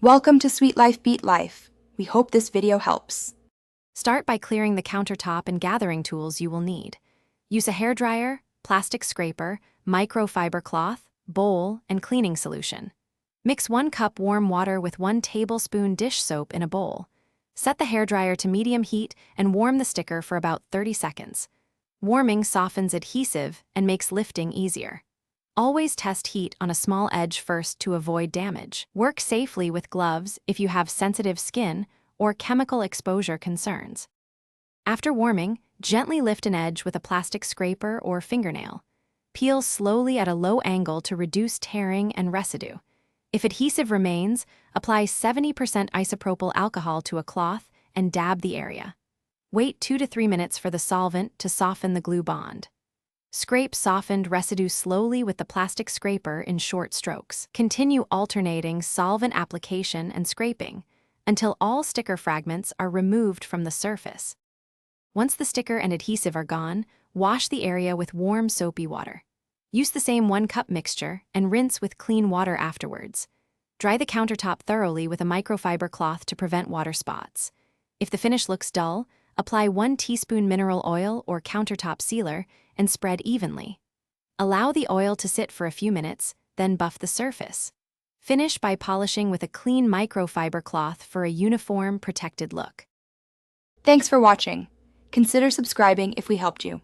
Welcome to Sweet Life Beat Life. We hope this video helps. Start by clearing the countertop and gathering tools you will need. Use a hairdryer, plastic scraper, microfiber cloth, bowl, and cleaning solution. Mix 1 cup warm water with 1 tablespoon dish soap in a bowl. Set the hairdryer to medium heat and warm the sticker for about 30 seconds. Warming softens adhesive and makes lifting easier. Always test heat on a small edge first to avoid damage. Work safely with gloves if you have sensitive skin or chemical exposure concerns. After warming, gently lift an edge with a plastic scraper or fingernail. Peel slowly at a low angle to reduce tearing and residue. If adhesive remains, apply 70% isopropyl alcohol to a cloth and dab the area. Wait 2 to 3 minutes for the solvent to soften the glue bond. Scrape softened residue slowly with the plastic scraper in short strokes. Continue alternating solvent application and scraping until all sticker fragments are removed from the surface. Once the sticker and adhesive are gone, wash the area with warm soapy water. Use the same 1 cup mixture and rinse with clean water afterwards. Dry the countertop thoroughly with a microfiber cloth to prevent water spots. If the finish looks dull, apply 1 teaspoon mineral oil or countertop sealer and spread evenly. Allow the oil to sit for a few minutes, then buff the surface. Finish by polishing with a clean microfiber cloth for a uniform, protected look. Thanks for watching. Consider subscribing if we helped you.